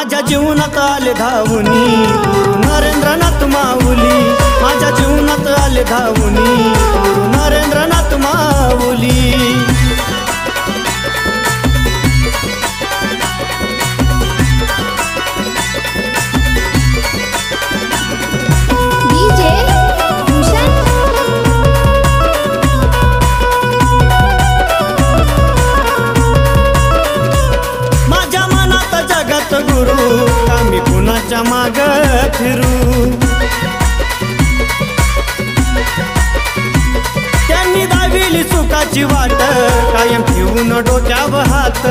माझ्या जीवनात आले धावुनी गुरु नरेंद्रनाथ माऊली, माझ्या जीवनात आले धावुनी गुरु नरेंद्रनाथ माऊली। गुरु आम्ही कुणाच्या माग फिरू, त्यांनी दाविली सुखाची वाट कायम ठेवून डोक्यावर हात।